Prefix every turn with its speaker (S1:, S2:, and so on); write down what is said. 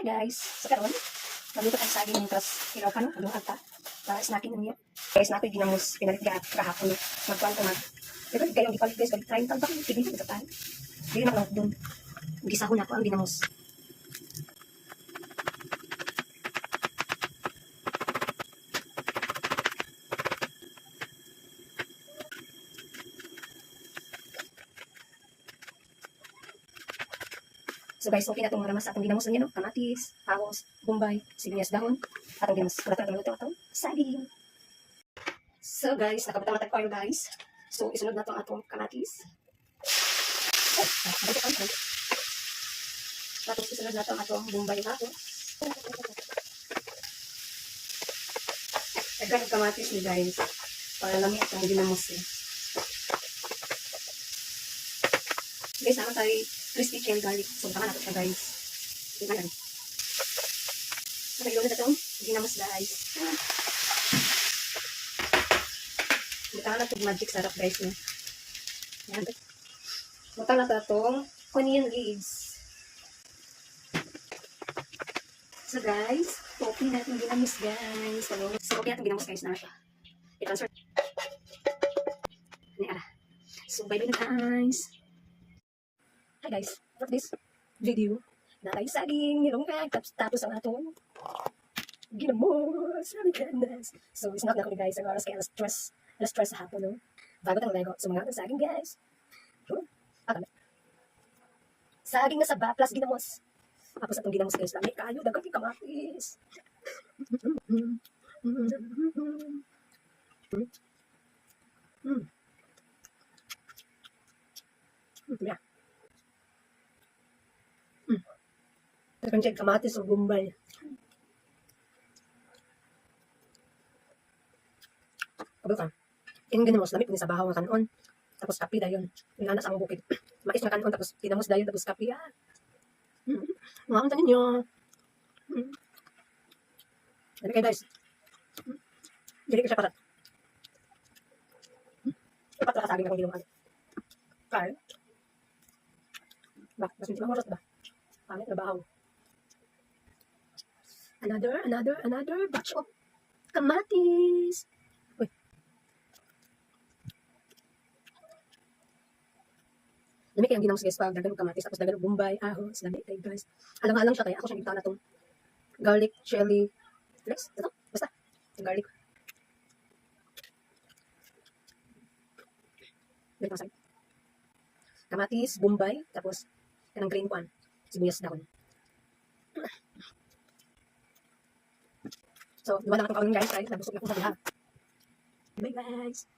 S1: guys. Sa karon, maluto tayo sa saging tapos ilaw pa no, adong agta. Para snacking niya. Guys, na ako ginamos pinalit kahapon. Magkuan ko mag. Pero kayo gipalit guys, balik try tang bakit tigil sa tan. Dili na lang dun. Gisahon na ko ang ginamos. So guys, okay na itong maramas sa atong ginamos na yan, no? Kamatis, ahos, bombay, sibuyas dahon, atong ginamos. Wala ito naluto atong saging. So guys, nakabutang matag tayo guys. So isunod na itong atong kamatis. Tapos isunod na itong atong bombay na ito. Nagkan yung kamatis ni guys. Para lamig itong ginamos eh. Guys, naman tayo crispy chill garlic. So, baka natin siya guys. Tingnan lang. Nakagilo na itong ginamos guys. Butang na itong magic sarap guys. No? Yan. Butang na itong onion leaves. So guys, okay na itong ginamos guys. So, okay na itong ginamos guys na siya. I-transfer. So, bye-bye na guys. Hi guys, for this video, natay saging, nilongkag, tapos ang atong ginamos, ganas. So, it's not na kami guys, ang oras kaya alas stress sa hapon, no? Bago tayo lego, so mga atong saging guys. Saging na saba, plus ginamos. Tapos atong ginamos guys, lamig kayo, dagang kamatis. Yeah. Akan cek kamatis o bombay. Kabel ka. Yung ginamos, lamig ni sa bahaw nga kanon. Tapos kapi dayon. Yung anas ang bukid. Mais nga kanon, tapos ginamos dayon, tapos kapi. Mga ang tanin nyo. Dali kayo guys. Dili ka siya parat. Dapat lang kasaging akong ginuman. Kaya. Ba, mas hindi mamoros ba? Pangit na bahaw. Another batch of kamatis. Uy. Dami kayang ginamos guys pag dagan kamatis tapos dagan bombay, ahos, dami tayo guys. Alang-alang siya kaya ako siyang ibitaw na itong garlic chili flakes. Ito, basta. Yung garlic. Dali masay. Kamatis, bombay, tapos kanang green pan, sibuyas dahon. So, diba na akong kawin guys, nabusog na akong sa biha. Bye guys!